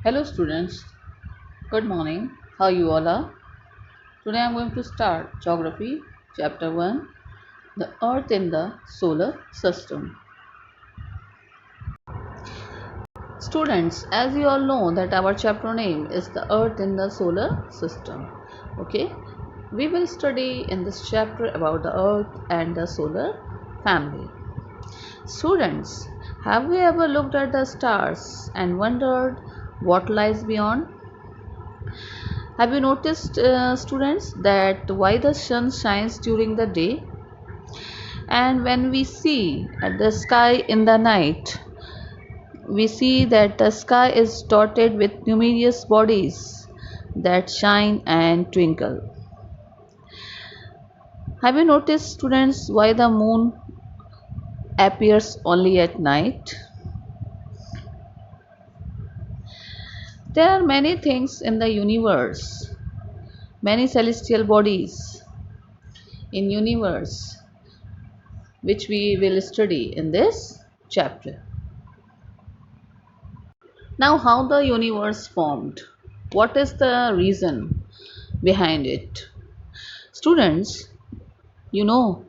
Hello students, good morning. How you all are? Today I am going to start Geography Chapter 1, the Earth in the Solar System. Students, as you all know that our chapter name is the Earth in the Solar System. Okay, we will study in this chapter about the Earth and the solar family. Students, have you ever looked at the stars and wondered what lies beyond? Have you noticed, students, that why the sun shines during the day, and when we see at the sky in the night, we see that the sky is dotted with numerous bodies that shine and twinkle. Have you noticed, students, why the moon appears only at night? There are many things in the universe, many celestial bodies in universe which we will study in this chapter. Now, how the universe formed? What is the reason behind it? Students, you know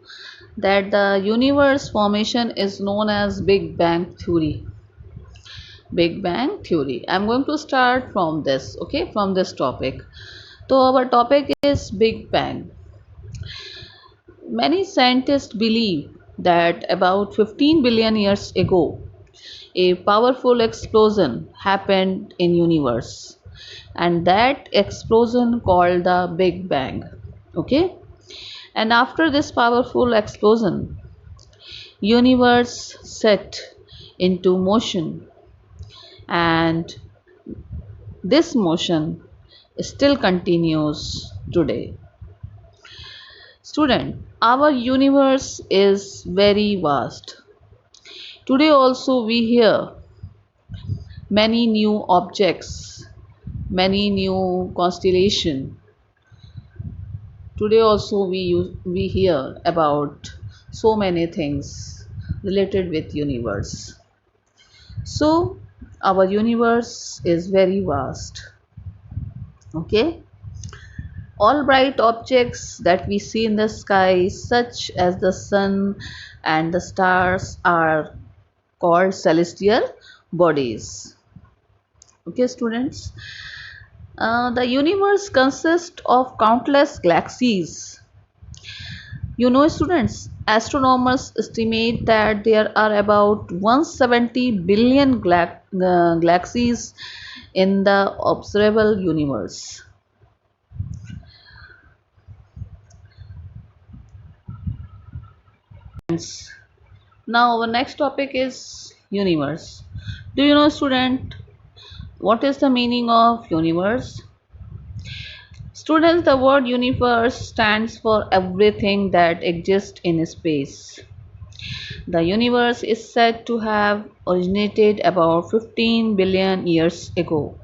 that the universe formation is known as Big Bang Theory. Big Bang Theory. I'm going to start from this, okay, from this topic. So, our topic is Big Bang. Many scientists believe that about 15 billion years ago, a powerful explosion happened in universe, and that explosion called the Big Bang. Okay, and after this powerful explosion, universe set into motion, and this motion still continues today. Student, our universe is very vast. Today also we hear many new objects, many new constellation. Today also we hear about so many things related with universe. So our universe is very vast. Okay, all bright objects that we see in the sky, such as the sun and the stars, are called celestial bodies. Okay, students. The universe consists of countless galaxies. You know, students, astronomers estimate that there are about 170 billion galaxies in the observable universe. Now, our next topic is universe. Do you know, student, what is the meaning of universe? Students, the word universe stands for everything that exists in space. The universe is said to have originated about 15 billion years ago.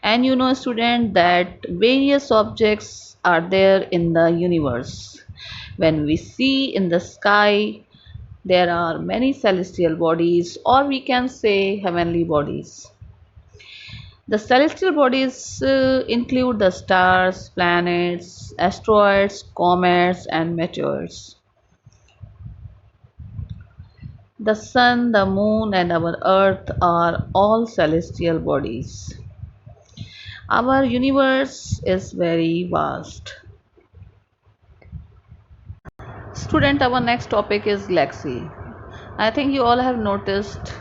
And you know, student, that various objects are there in the universe. When we see in the sky, there are many celestial bodies, or we can say heavenly bodies. The celestial bodies include the stars, planets, asteroids, comets, and meteors. The sun, the moon, and our earth are all celestial bodies. Our universe is very vast. Student, our next topic is galaxy. I think you all have noticed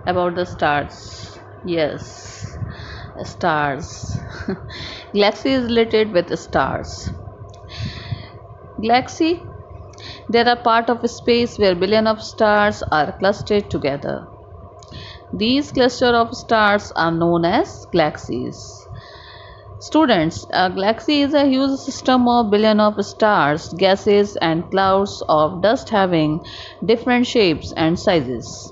about the stars. Yes, stars. Galaxy is related with stars. Galaxy, they are part of space where billions of stars are clustered together. These clusters of stars are known as galaxies. Students, a galaxy is a huge system of billions of stars, gases, and clouds of dust having different shapes and sizes.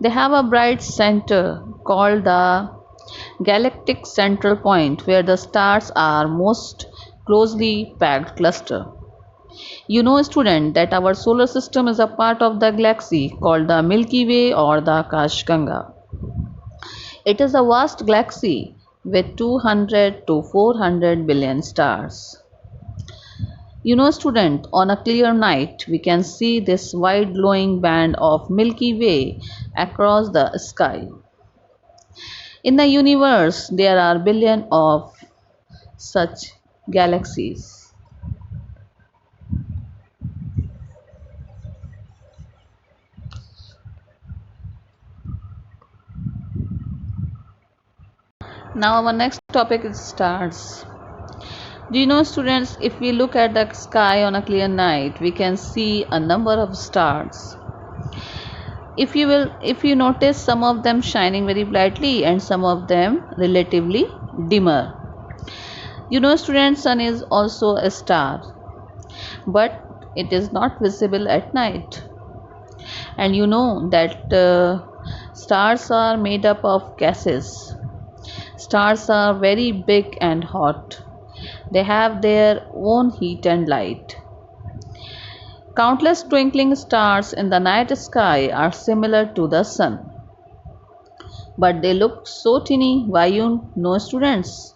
They have a bright center called the galactic central point where the stars are most closely packed cluster. You know, student, that our solar system is a part of the galaxy called the Milky Way or the Akashganga. It is a vast galaxy with 200 to 400 billion stars. Student, on a clear night, we can see this wide glowing band of Milky Way across the sky. In the universe, there are billions of such galaxies. Now, our next topic is stars. Do you know, students, if we look at the sky on a clear night, we can see a number of stars. If you notice some of them shining very brightly and some of them relatively dimmer. Students, sun is also a star, but it is not visible at night. And you know that stars are made up of gases. Stars are very big and hot. They have their own heat and light. Countless twinkling stars in the night sky are similar to the sun. But they look so tiny. Why, you know, students?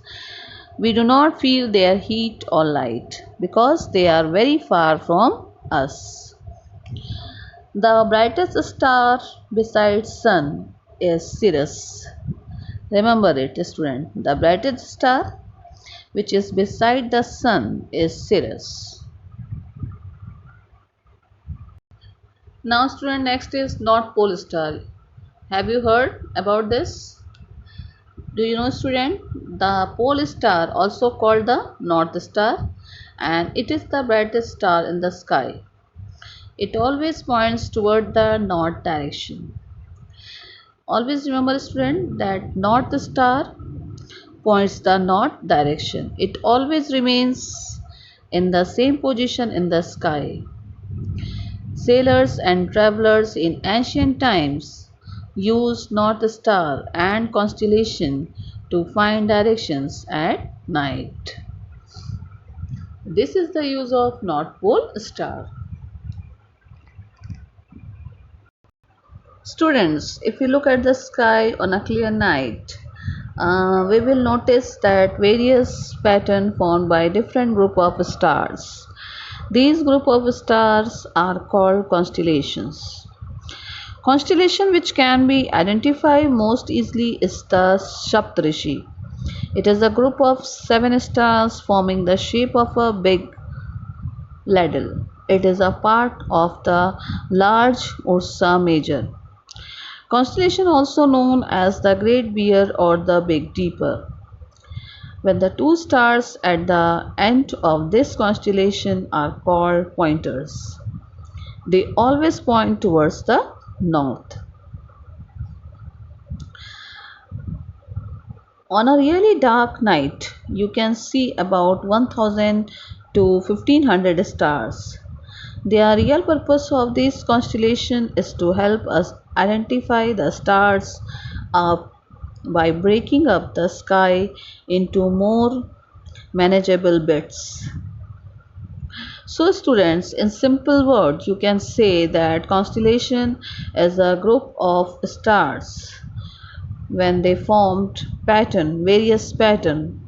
We do not feel their heat or light because they are very far from us. The brightest star besides sun is Sirius. Remember it, student. The brightest star which is beside the sun is Sirius. Now, student, next is North Pole star. Have you heard about this? Do you know, student? The pole star, also called the North Star, and it is the brightest star in the sky. It always points toward the north direction. Always remember, student, that North Star points the north direction. It always remains in the same position in the sky. Sailors and travelers in ancient times used North Star and constellation to find directions at night. This is the use of North Pole star. Students, if you look at the sky on a clear night, we will notice that various patterns formed by different group of stars. These group of stars are called constellations. Constellation which can be identified most easily is the Saptarishi. It is a group of 7 stars forming the shape of a big ladle. It is a part of the large Ursa Major. Constellation also known as the Great Bear or the Big Dipper. When the two stars at the end of this constellation are called pointers, they always point towards the north. On a really dark night, you can see about 1000 to 1500 stars. The real purpose of this constellation is to help us identify the stars up by breaking up the sky into more manageable bits. So students, in simple words, you can say that constellation is a group of stars when they formed various pattern.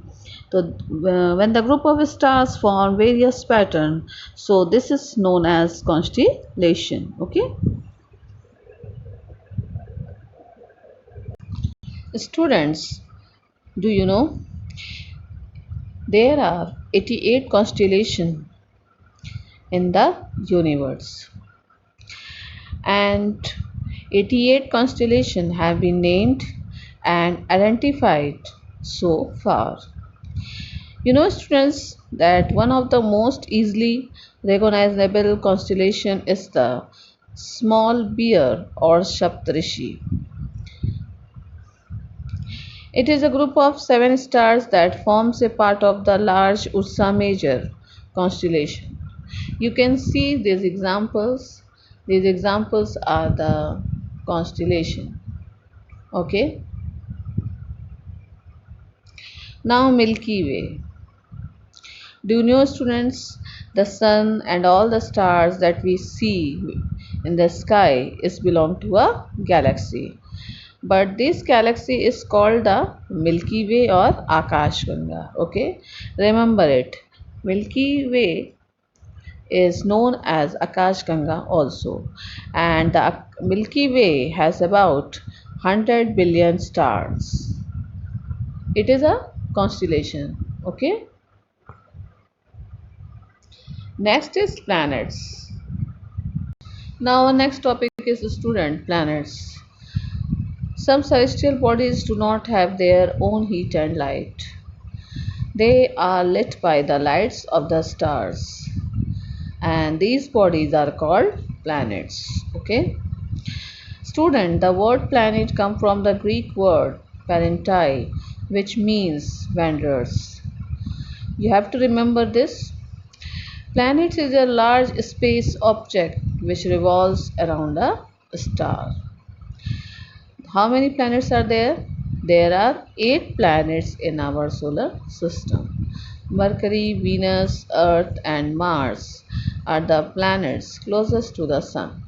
So when the group of stars form various pattern, so this is known as constellation. Okay. Students, do you know there are 88 constellations in the universe, and 88 constellations have been named and identified so far. Students, that one of the most easily recognizable constellation is the Small Bear or Saptarishi. It is a group of 7 stars that forms a part of the large Ursa Major constellation. You can see these examples. These examples are the constellation. Okay. Now, Milky Way. Do you know, students, the sun and all the stars that we see in the sky is belong to a galaxy. but this galaxy is called the Milky Way or Akashganga. Okay, remember it. Milky Way is known as Akashganga also, and the Milky Way has about 100 billion stars. It is a constellation. Okay, next is planets. Now our next topic is student planets. Some celestial bodies do not have their own heat and light. They are lit by the lights of the stars, and these bodies are called planets. Okay, student, the word planet comes from the Greek word parentai, which means wanderers. You have to remember this. Planet is a large space object which revolves around a star. How many planets are there? There are 8 planets in our solar system. Mercury, Venus, Earth, and Mars are the planets closest to the Sun.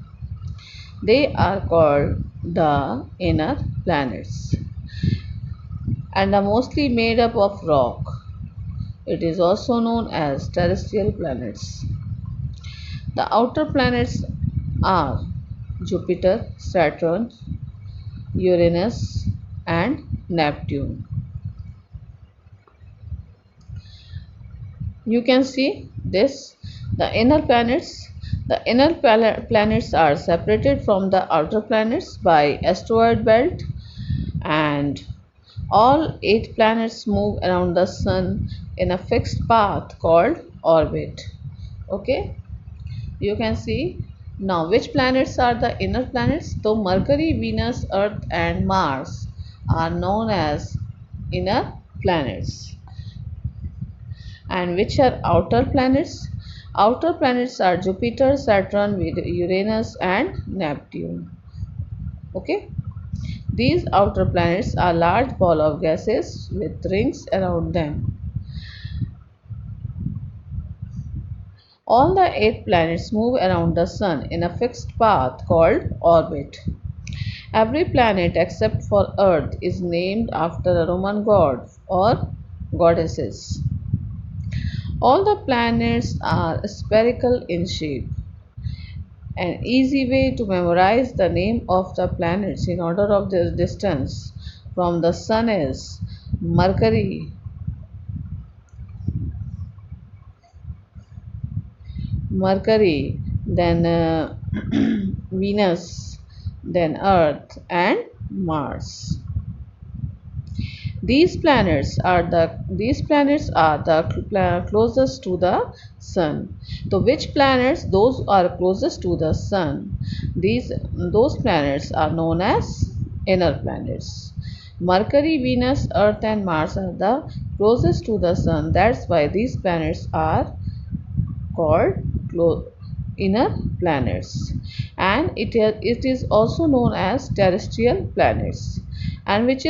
They are called the inner planets and are mostly made up of rock. It is also known as terrestrial planets. The outer planets are Jupiter, Saturn, Uranus, and Neptune. You can see this. The inner planets are separated from the outer planets by asteroid belt, and all 8 planets move around the sun in a fixed path called orbit. Okay, you can see. Now which planets are the inner planets? So Mercury, Venus, Earth, and Mars are known as inner planets. And which are outer planets? Outer planets are Jupiter, Saturn, Uranus, and Neptune. Okay, these outer planets are large ball of gases with rings around them. All the 8 planets move around the sun in a fixed path called orbit. Every planet except for Earth is named after a Roman god or goddesses. All the planets are spherical in shape. An easy way to memorize the name of the planets in order of their distance from the Sun is Mercury, then Venus, then Earth, and Mars. These planets are the closest to the sun. So which planets? Those are closest to the sun. Those planets are known as inner planets. Mercury, Venus, Earth, and Mars are the closest to the sun. That's why these planets are called inner planets, and it is also known as terrestrial planets. And which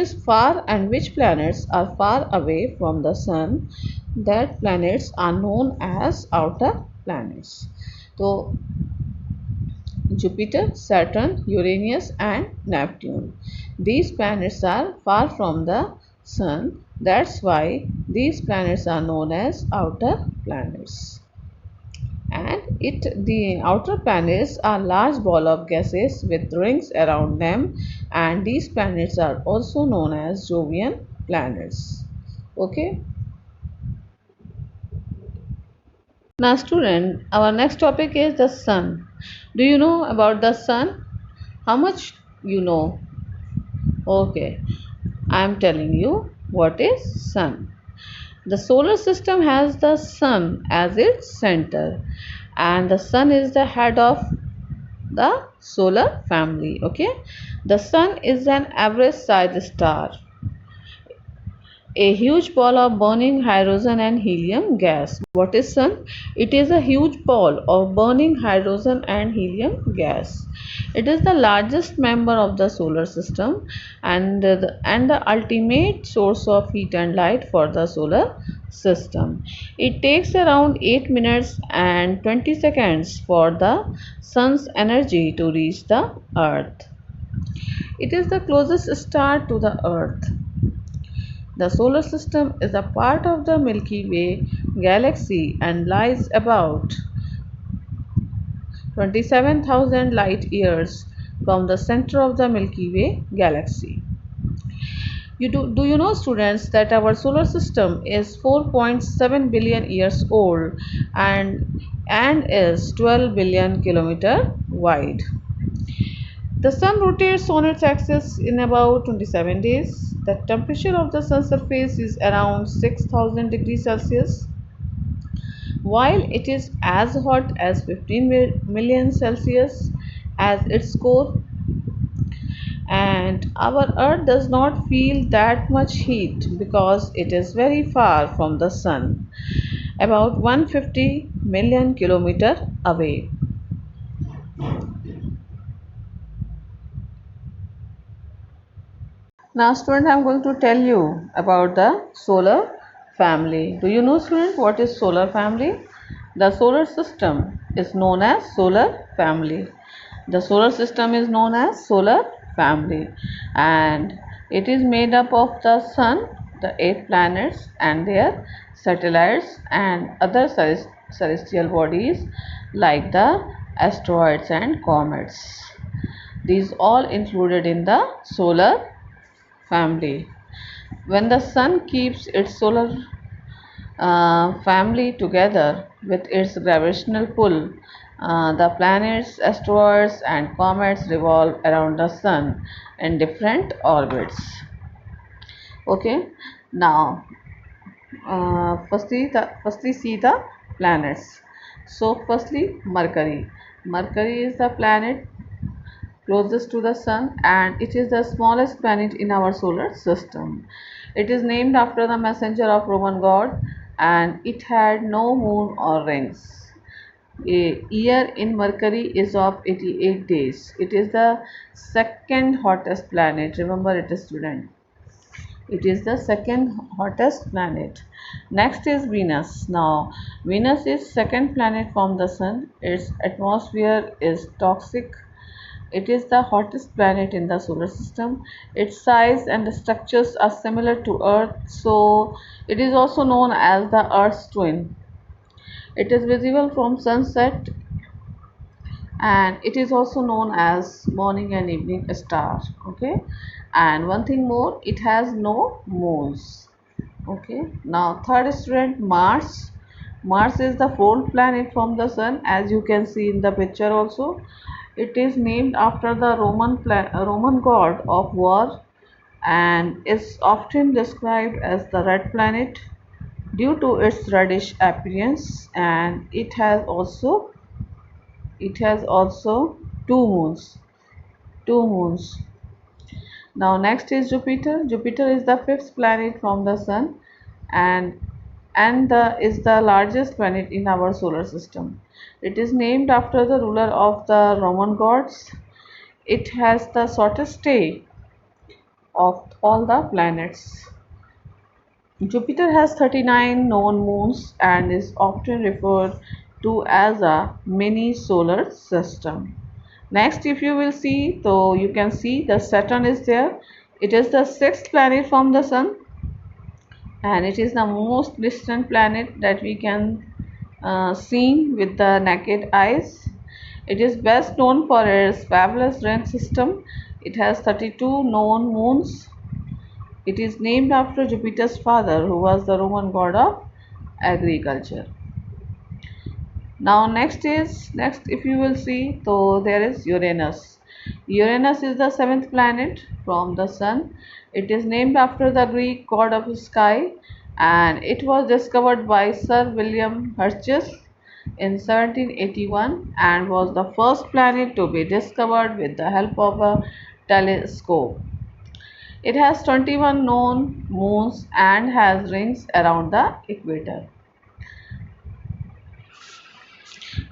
planets are far away from the sun, that planets are known as outer planets. So Jupiter, Saturn, Uranus, and Neptune, these planets are far from the sun. That's why these planets are known as outer planets. And the outer planets are large ball of gases with rings around them, and these planets are also known as Jovian planets. Okay, now student, our next topic is the sun. Do you know about the sun? How much you know? Okay, I am telling you what is sun. The solar system has the sun as its center, and the sun is the head of the solar family. Okay, the sun is an average sized star, a huge ball of burning hydrogen and helium gas. What is sun? It is a huge ball of burning hydrogen and helium gas. It is the largest member of the solar system, and the ultimate source of heat and light for the solar system. It takes around 8 minutes and 20 seconds for the sun's energy to reach the earth. It is the closest star to the Earth. The solar system is a part of the Milky Way galaxy and lies about 27,000 light years from the center of the Milky Way galaxy. Do you know, students, that our solar system is 4.7 billion years old and is 12 billion kilometer wide. The sun rotates on its axis in about 27 days. The temperature of the sun's surface is around 6000 degrees Celsius, while it is as hot as 15 million Celsius as its core, and our earth does not feel that much heat because it is very far from the sun, about 150 million kilometer away. Now, student, I am going to tell you about the solar family. Do you know, student, what is solar family? The solar system is known as solar family. The solar system is known as solar family, and it is made up of the sun, the eight planets and their satellites, and other celestial bodies like the asteroids and comets. These all included in the solar family. When the sun keeps its solar family together with its gravitational pull, the planets, asteroids, and comets revolve around the sun in different orbits. Okay, now firstly see the planets. So, firstly, Mercury. Mercury is the planet closest to the sun, and it is the smallest planet in our solar system. It is named after the messenger of Roman god, and it had no moon or rings. A year in Mercury is of 88 days. It is the second hottest planet. Remember it, student. It is the second hottest planet. Next is Venus. Now, Venus is second planet from the sun. Its atmosphere is toxic. It is the hottest planet in the solar system. Its size and structures are similar to Earth, so it is also known as the Earth's twin. It is visible from sunset, and it is also known as morning and evening star. Okay, and one thing more, it has no moons. Okay, now third, student, Mars. Mars is the fourth planet from the sun, as you can see in the picture also. It is named after the Roman god of war and is often described as the red planet due to its reddish appearance, and it has also two moons. Two moons. Now next is Jupiter. Jupiter is the fifth planet from the sun, and is the largest planet in our solar system. It is named after the ruler of the Roman gods. It has the shortest day of all the planets. Jupiter has 39 known moons and is often referred to as a mini solar system. Next, if you will see, so you can see the Saturn is there. It is the sixth planet from the sun, and it is the most distant planet that we can see with the naked eyes. It is best known for its fabulous rain system. It has 32 known moons. It is named after Jupiter's father, who was the Roman god of agriculture. Now next if you will see, so there is Uranus. Uranus is the seventh planet from the sun. It is named after the Greek god of sky, and it was discovered by Sir William Herschel in 1781 and was the first planet to be discovered with the help of a telescope. It has 21 known moons and has rings around the equator.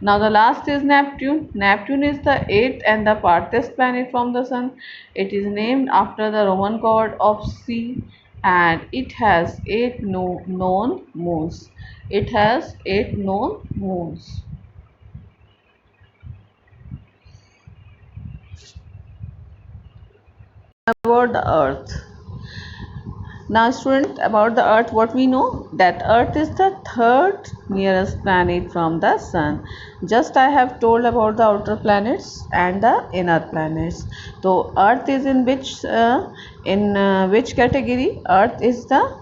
Now the last is Neptune. Neptune is the eighth and the farthest planet from the sun. It is named after the Roman god of sea, and it has eight known moons. It has eight known moons. about the earth. Now student, about the earth, what we know, that earth is the third nearest planet from the sun. Just I have told about the outer planets and the inner planets. So earth is in which category? Earth is the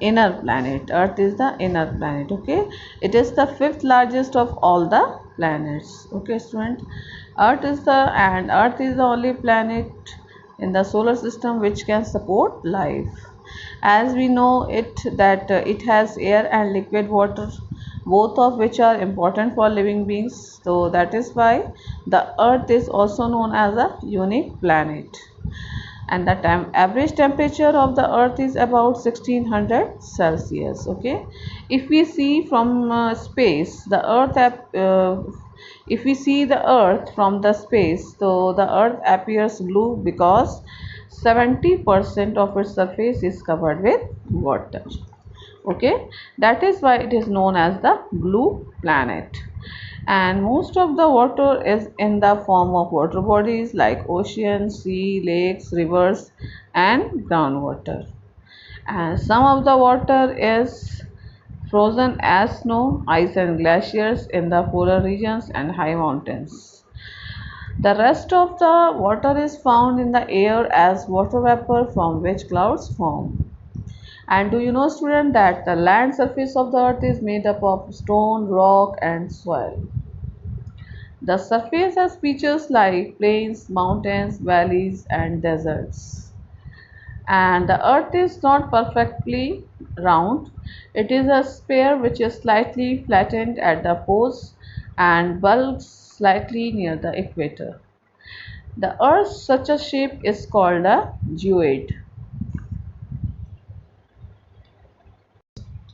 inner planet. Earth is the inner planet. Okay, it is the fifth largest of all the planets. Okay student, earth is the only planet in the solar system which can support life. As we know it, that it has air and liquid water, both of which are important for living beings. So that is why the earth is also known as a unique planet. And the average temperature of the earth is about 1600 celsius. Okay, if we see from space the earth if we see the earth from the space, so the earth appears blue because 70% of its surface is covered with water. Okay, that is why it is known as the blue planet. And most of the water is in the form of water bodies like ocean, sea, lakes, rivers and groundwater. And some of the water is frozen as snow, ice and glaciers in the polar regions and high mountains. The rest of the water is found in the air as water vapor from which clouds form. And do you know student that the land surface of the earth is made up of stone, rock and soil. The surface has features like plains, mountains, valleys and deserts. And the earth is not perfectly round. It is a sphere which is slightly flattened at the poles and bulges slightly near the equator. The earth's such a shape is called a geoid.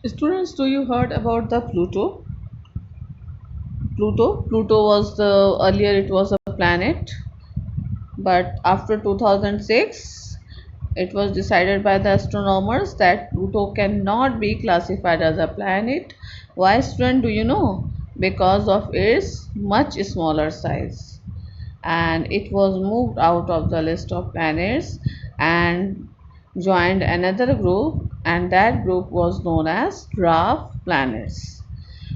Students, do you heard about the Pluto? Pluto was the earlier it was a planet, but after 2006 it was decided by the astronomers that Pluto cannot be classified as a planet. Why student, do you know? Because of its much smaller size, and it was moved out of the list of planets and joined another group, and that group was known as dwarf planets.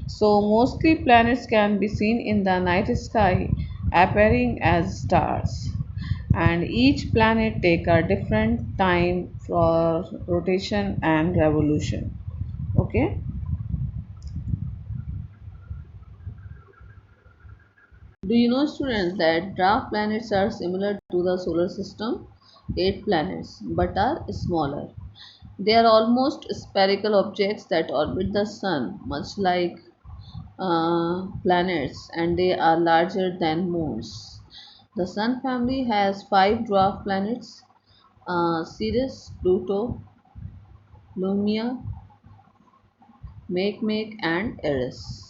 So mostly planets can be seen in the night sky appearing as stars, and each planet take a different time for rotation and revolution. Okay, do you know students that dwarf planets are similar to the solar system, 8 planets, but are smaller. They are almost spherical objects that orbit the sun, much like planets, and they are larger than moons. The Sun family has 5 dwarf planets: Ceres, Pluto, Lumia, Makemake, and Eris.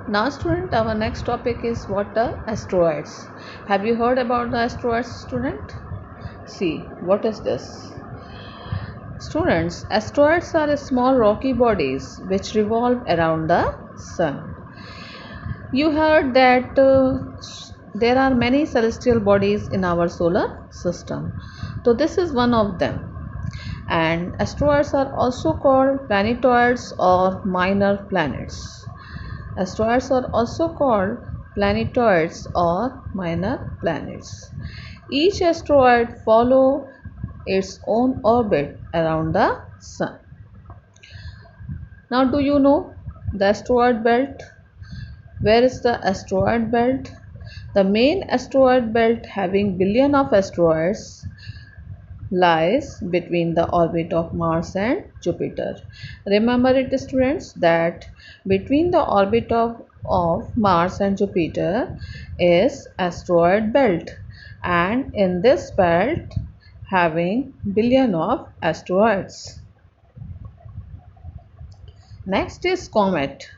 Now, student, our next topic is what are asteroids. Have you heard about the asteroids, student? See, what is this? Students, asteroids are small rocky bodies which revolve around the sun. You heard that there are many celestial bodies in our solar system. So this is one of them. And asteroids are also called planetoids or minor planets. Asteroids are also called planetoids or minor planets. Each asteroid follows its own orbit around the sun. Now, do you know the asteroid belt? Where is the asteroid belt? The main asteroid belt, having billion of asteroids, lies between the orbit of Mars and Jupiter. Remember it students, that between the orbit of Mars and Jupiter is asteroid belt, and in this belt having billion of asteroids. Next is comet.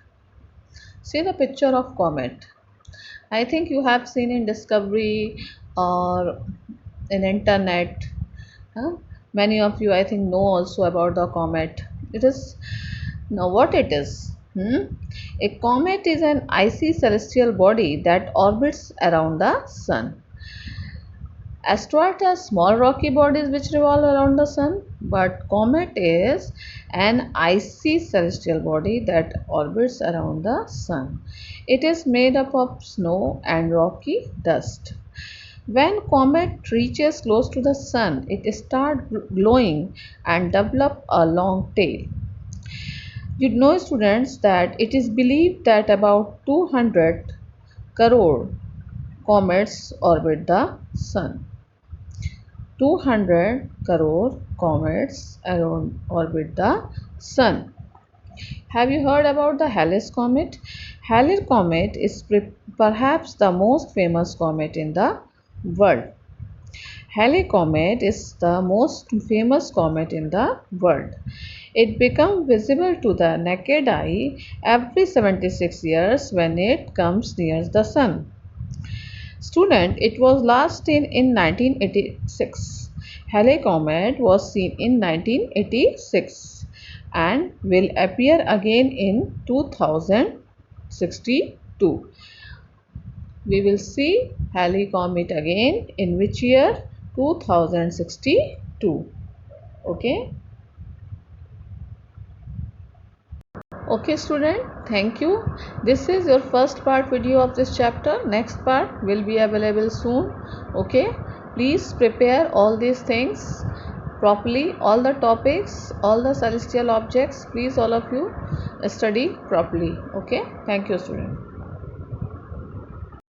See the picture of comet. I think you have seen in Discovery or in internet. Huh? Many of you I think know also about the comet. It is now what it is. A comet is an icy celestial body that orbits around the sun. Asteroids are small rocky bodies which revolve around the sun, but comet is an icy celestial body that orbits around the sun. It is made up of snow and rocky dust. When comet reaches close to the sun, it starts glowing and develop a long tail. You know, students, that it is believed that about 200 crore comets orbit the sun. 200 crore comets around orbit the sun. Have you heard about the Halley's comet? Halley comet is perhaps the most famous comet in the world. Halley comet is the most famous comet in the world. It becomes visible to the naked eye every 76 years when it comes near the sun. Student, it was last seen in 1986. Halley comet was seen in 1986 and will appear again in 2062. We will see Halley comet again in which year? 2062. Okay. Okay student, thank you. This is your first part video of this chapter. Next part will be available soon. Okay, please prepare all these things properly, all the topics, all the celestial objects. Please all of you study properly. Okay, thank you student.